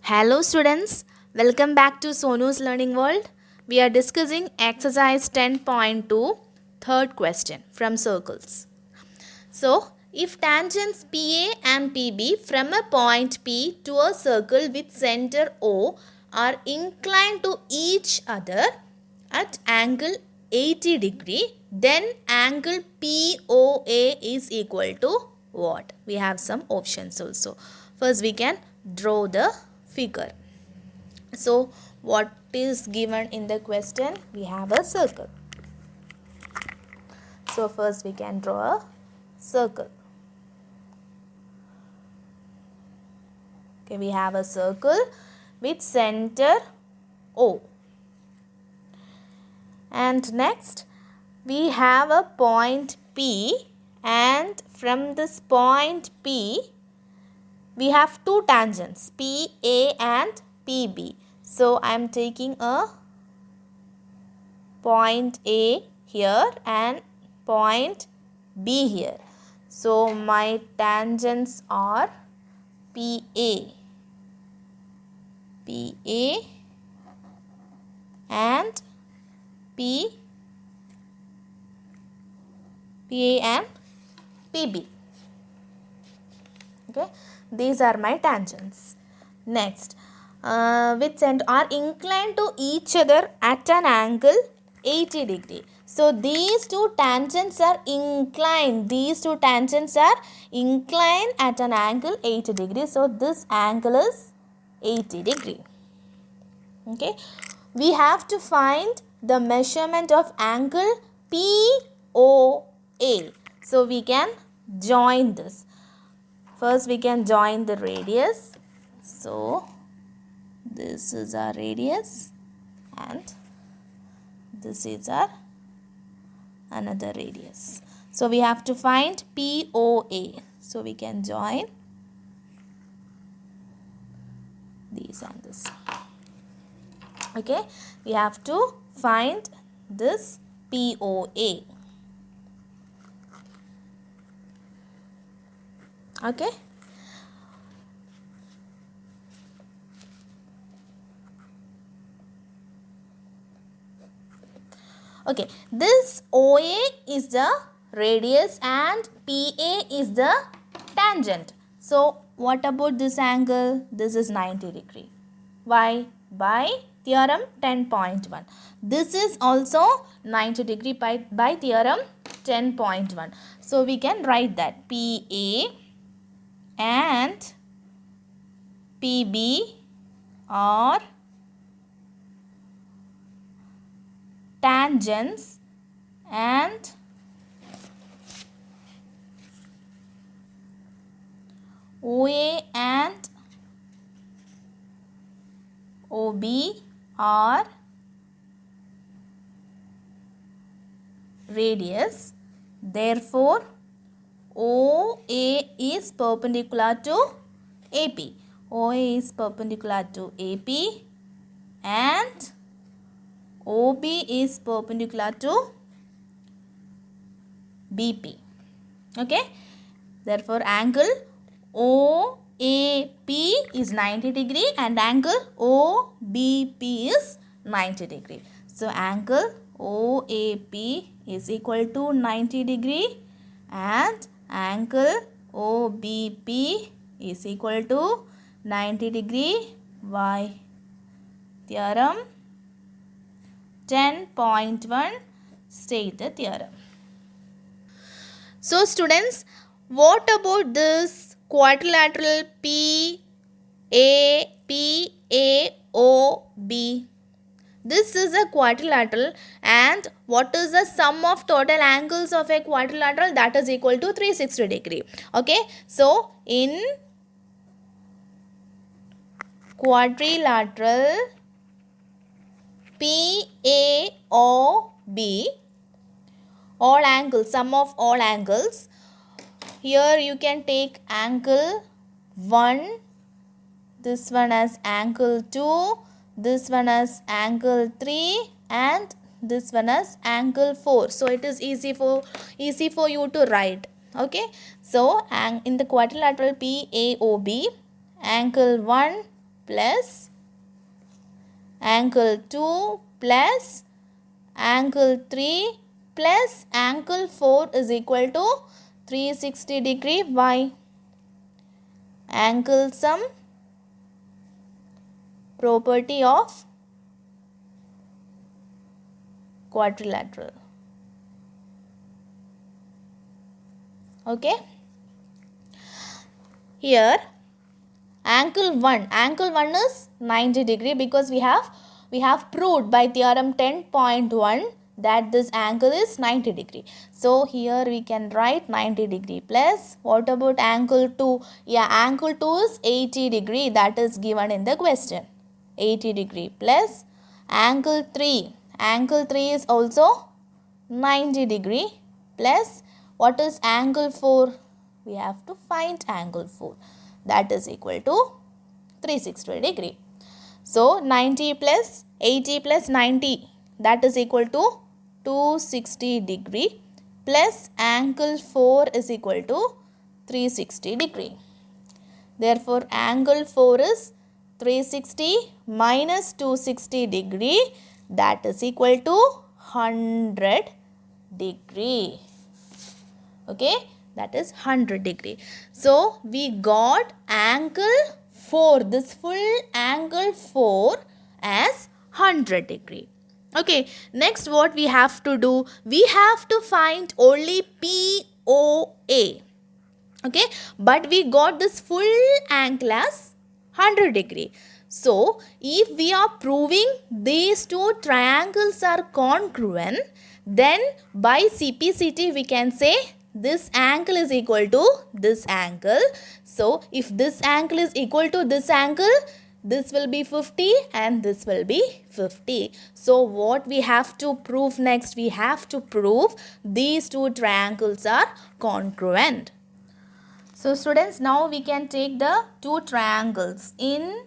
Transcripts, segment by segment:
Hello students, welcome back to Sonu's Learning World. We are discussing exercise 10.2, third question from circles. So, if tangents PA and PB from a point P to a circle with center O are inclined to each other at angle 80 degree, then angle POA is equal to what? We have some options also. First, we can draw the figure. So, what is given in the question? We have a circle. So, first we can draw a circle. Okay, we have a circle with center O. And next, we have a point P, and from this point P, we have two tangents, PA and PB. So, I am taking a point A here and point B here. So, my tangents are PA and PA and PB. Okay, these are my tangents. Next, which end are inclined to each other at an angle 80 degree. So these two tangents are inclined. These two tangents are inclined at an angle 80 degree. So this angle is 80 degree. Okay, we have to find the measurement of angle POA. So we can join this. First we can join the radius. So this is our radius and this is our another radius. So we have to find POA. So we can join these and this. Okay, we have to find this POA. Okay. Okay, this OA is the radius and PA is the tangent. So, what about this angle? This is 90 degree. Why? By theorem 10.1. This is also 90 degree by theorem 10.1. So, we can write that PA and PB are tangents and OA and OB are radius. Therefore, OA is perpendicular to AP. OA is perpendicular to AP and OB is perpendicular to BP. Okay. Therefore, angle OAP is 90 degree and angle OBP is 90 degree. So, angle OAP is equal to 90 degree and angle OBP is equal to 90 degree by theorem 10.1 state the theorem. So students, what about this quadrilateral PAPAOB? This is a quadrilateral, and what is the sum of total angles of a quadrilateral? That is equal to 360 degree. Okay, so in quadrilateral PAOB, all angles, sum of all angles. Here you can take angle 1, this one as angle 2, this one as angle 3 and this one as angle 4. So it is easy for you to write. Okay. So in the quadrilateral PAOB, angle 1, plus angle 2 plus angle 3 plus angle 4 is equal to 360 degree by angle sum property of quadrilateral. Okay. Here angle 1 is 90 degree because we have proved by theorem 10.1 that this angle is 90 degree. So here we can write 90 degree plus what about angle 2? Yeah, angle 2 is 80 degree, that is given in the question. 80 degree plus angle 3. Angle 3 is also 90 degree plus what is angle 4? We have to find angle 4, that is equal to 360 degree. So 90 plus 80 plus 90, that is equal to 260 degree plus angle 4 is equal to 360 degree. Therefore angle 4 is 360 minus 260 degree, that is equal to 100 degree. Okay, that is 100 degree. So we got angle 4, this full angle 4 as 100 degree. Okay, next what we have to do? We have to find only POA. Okay, but we got this full angle as 100 degree. So if we are proving these two triangles are congruent, then by CPCT we can say this angle is equal to this angle. So if this angle is equal to this angle, this will be 50 and this will be 50. So what we have to prove next? We have to prove these two triangles are congruent. So students, now we can take the two triangles in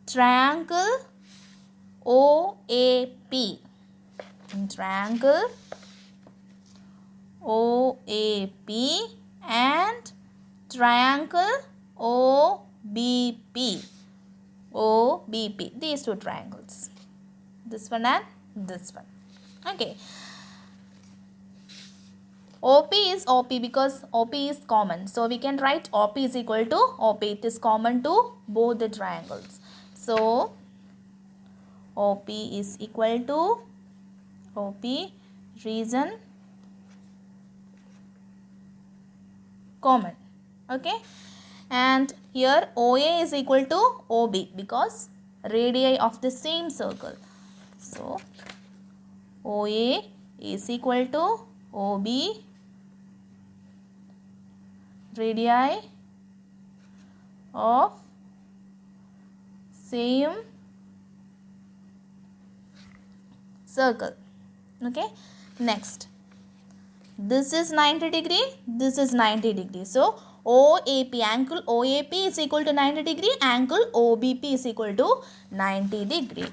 triangle OAP. In triangle OAP and triangle OBP. OBP, these two triangles, this one and this one. Okay, OP is OP because OP is common, so we can write OP is equal to OP. It is common to both the triangles. So OP is equal to OP, reason common. Okay, and here OA is equal to OB because radii of the same circle. So OA is equal to OB, radii of same circle. Okay, next, this is 90 degree, this is 90 degree. So OAP, angle OAP is equal to 90 degree, angle OBP is equal to 90 degree.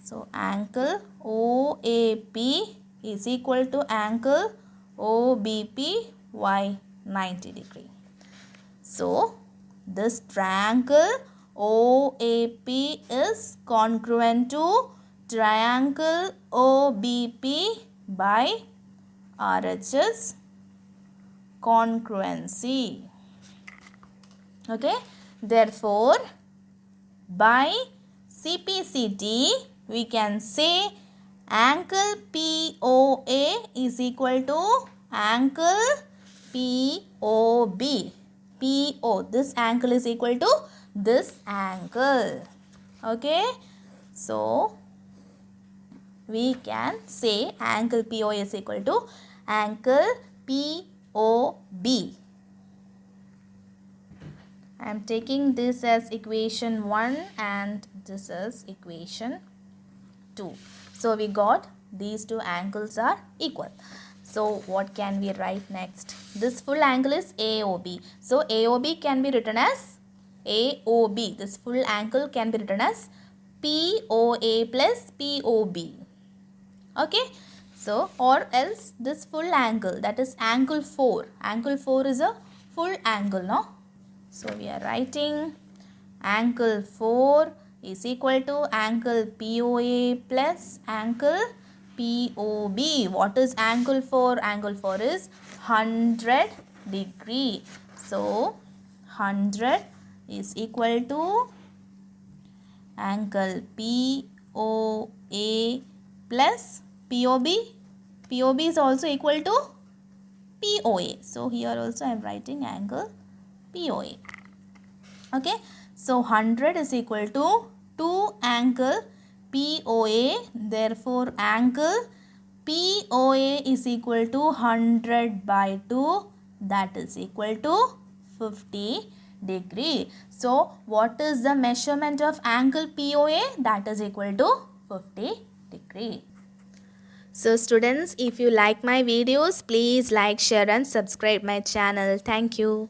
So angle OAP is equal to angle OBP y 90 degree. So this triangle OAP is congruent to triangle OBP by RHS congruency. Okay, therefore by CPCT we can say angle POA is equal to angle POB. PO, this angle is equal to this angle. Okay, so we can say angle POA is equal to angle POB. I am taking this as equation 1 and this is equation 2. So we got these two angles are equal. So what can we write next? This full angle is AOB. So AOB can be written as AOB. This full angle can be written as POA plus POB. Okay. So or else this full angle, that is angle 4. Angle 4 is a full angle, no? So we are writing angle 4 is equal to angle POA plus angle POB. What is angle for? Angle for is 100 degree. So 100 is equal to angle POA plus POB. POB is also equal to POA. So here also I am writing angle POA. Okay. So 100 is equal to 2 angle POA. Therefore angle POA is equal to 100 by 2. That is equal to 50 degree. So what is the measurement of angle POA? That is equal to 50 degree. So students, if you like my videos, please like, share and subscribe my channel. Thank you.